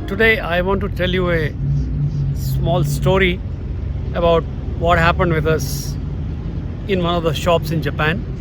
Today I want to tell you a small story about what happened with us in one of the shops in Japan.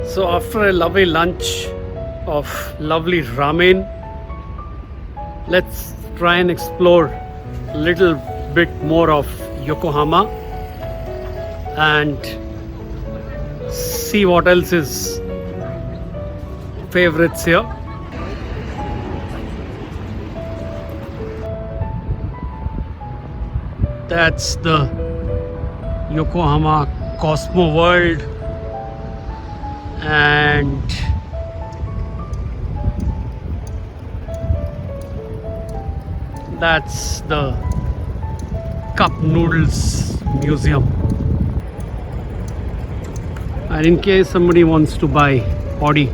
So after a lovely lunch of lovely ramen, let's try and explore a little bit more of Yokohama and see what else is favorites here. That's the Yokohama Cosmo World, and that's the Cup Noodles Museum. And in case somebody wants to buy Audi,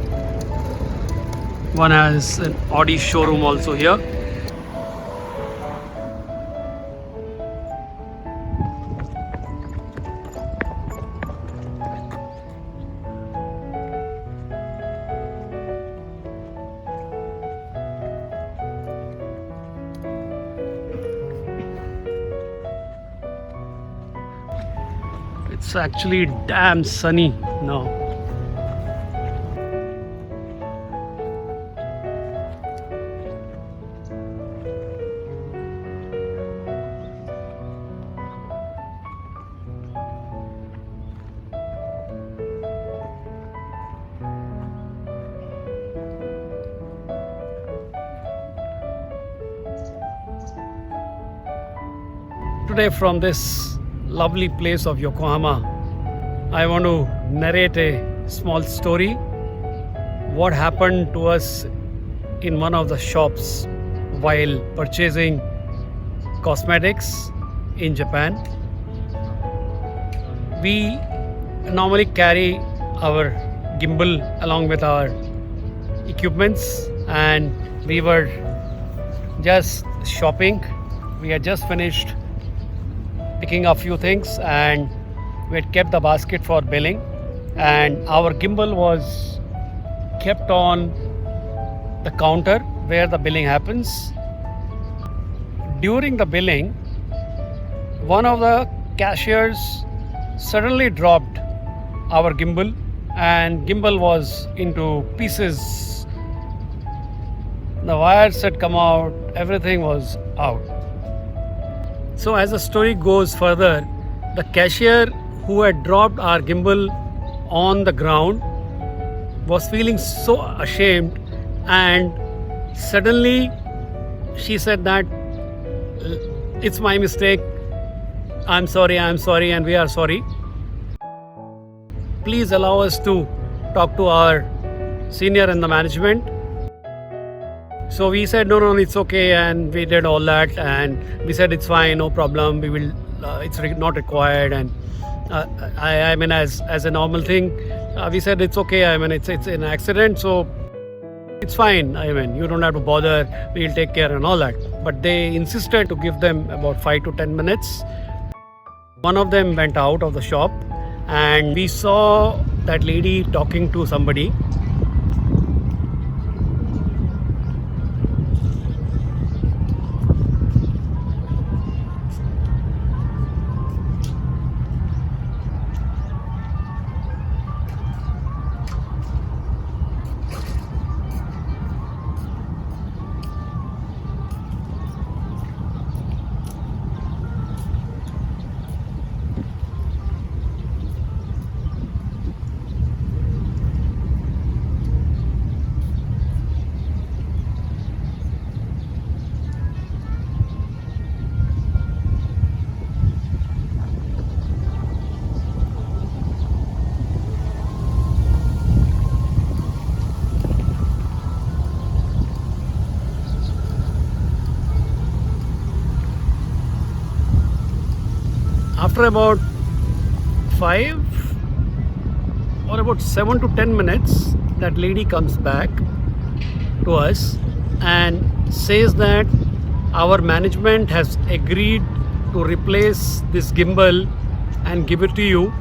one has an Audi showroom also here. It's actually damn sunny now. Today, from this lovely place of Yokohama, I want to narrate a small story. What happened to us in one of the shops while purchasing cosmetics in Japan. We normally carry our gimbal along with our equipments, and we were just shopping. We had just finished picking a few things, and we had kept the basket for billing, and our gimbal was kept on the counter where the billing happens. During the billing, one of the cashiers suddenly dropped our gimbal, and gimbal was into pieces. The wires had come out, everything was out. So as the story goes further, the cashier who had dropped our gimbal on the ground was feeling so ashamed, and suddenly she said that it's my mistake, I'm sorry, and we are sorry. Please allow us to talk to our senior in the management. So we said no, it's okay, and we did all that, and we said it's fine, no problem, we will, it's not required, and I mean as a normal thing, we said it's okay, I mean it's an accident, so it's fine. I mean, you don't have to bother. We'll take care and all that. But they insisted to give them about 5 to 10 minutes. One of them went out of the shop and we saw that lady talking to somebody. After about 5 or about 7 to 10 minutes, that lady comes back to us and says that our management has agreed to replace this gimbal and give it to you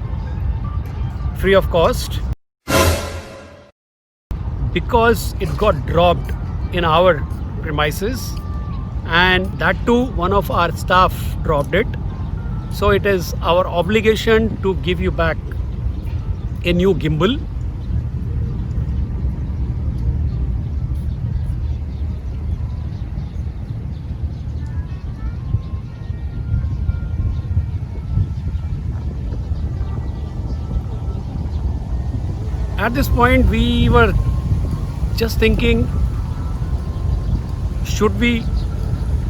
free of cost because it got dropped in our premises, and that too one of our staff dropped it. So it is our obligation to give you back a new gimbal. At this point, we were just thinking, should we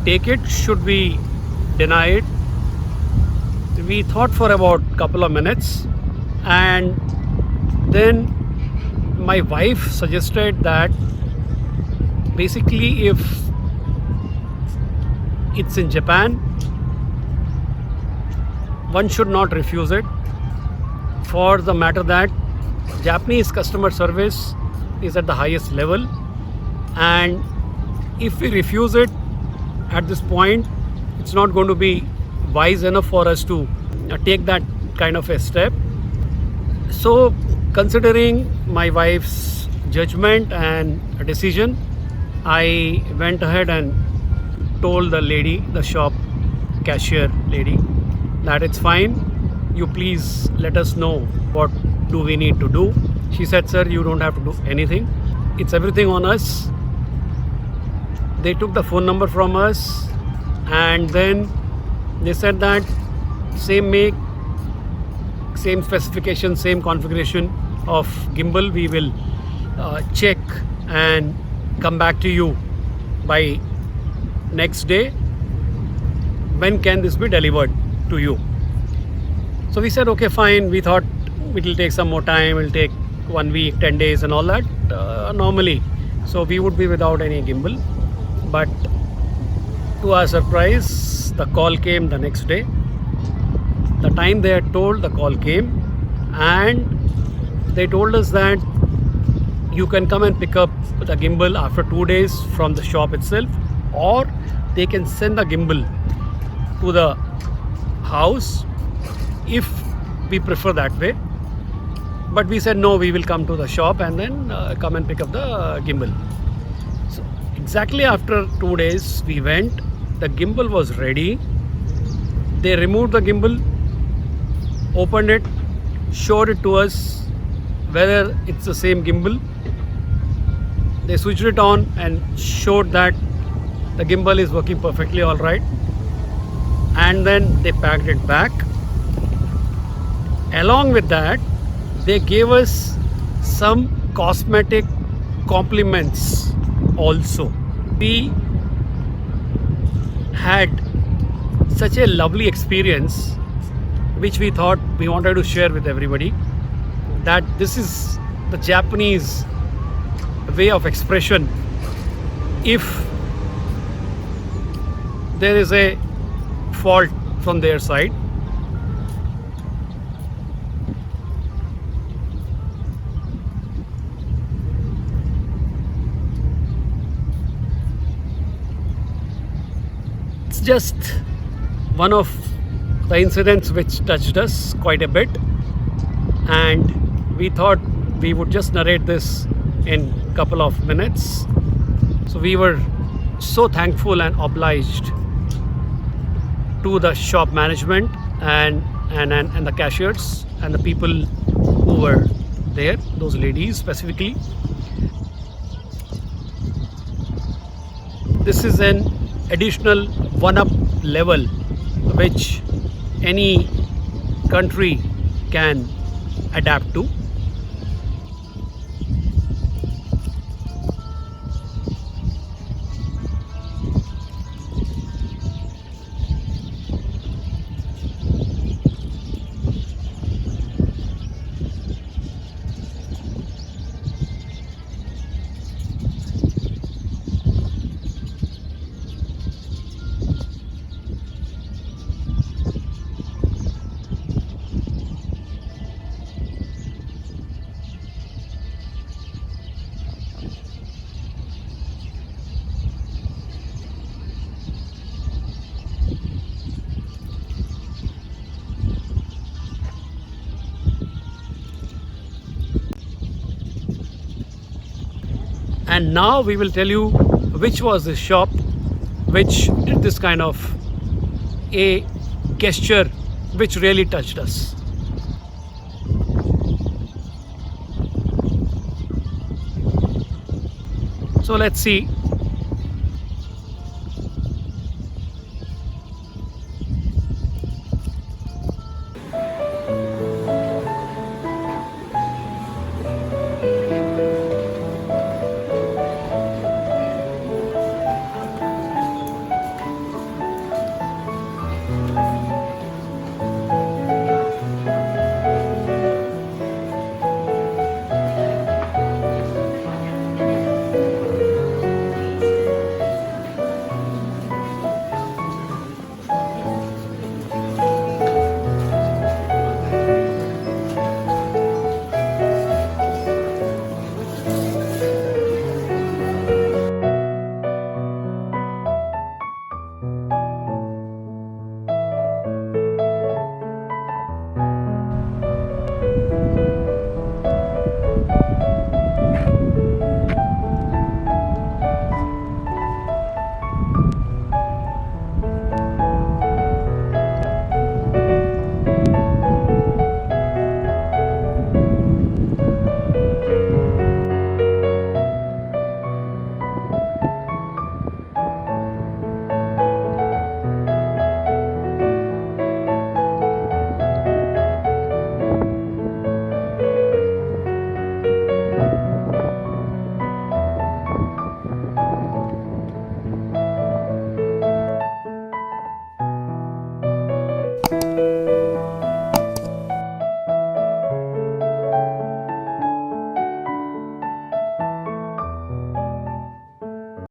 take it? Should we deny it? We thought for about a couple of minutes, and then my wife suggested that basically if it's in Japan, one should not refuse it, for the matter that Japanese customer service is at the highest level, and if we refuse it at this point, it's not going to be wise enough for us to take that kind of a step. So considering my wife's judgment and decision, I went ahead and told the lady, the shop cashier lady, that it's fine, you please let us know what do we need to do. She said, sir, you don't have to do anything, it's everything on us. They took the phone number from us, and then they said that same make, same specification, same configuration of gimbal, we will check and come back to you by next day. When can this be delivered to you? So we said, okay, fine. We thought it will take some more time, it will take 1 week, 10 days and all that normally. So we would be without any gimbal. But to our surprise, the call came the next day. The time they had told, the call came, and they told us that you can come and pick up the gimbal after 2 days from the shop itself, or they can send the gimbal to the house if we prefer that way. But we said no, we will come to the shop and then come and pick up the gimbal. So exactly after 2 days we went, the gimbal was ready. They removed the gimbal, opened it, showed it to us whether it's the same gimbal. They switched it on and showed that the gimbal is working perfectly all right, and then they packed it back. Along with that, they gave us some cosmetic compliments also. We had such a lovely experience, which we thought we wanted to share with everybody, that this is the Japanese way of expression. If there is a fault from their side, just one of the incidents which touched us quite a bit, and we thought we would just narrate this in a couple of minutes. So we were so thankful and obliged to the shop management and the cashiers and the people who were there, those ladies specifically. This is an additional one-up level which any country can adapt to. And now we will tell you which was the shop which did this kind of a gesture which really touched us. So let's see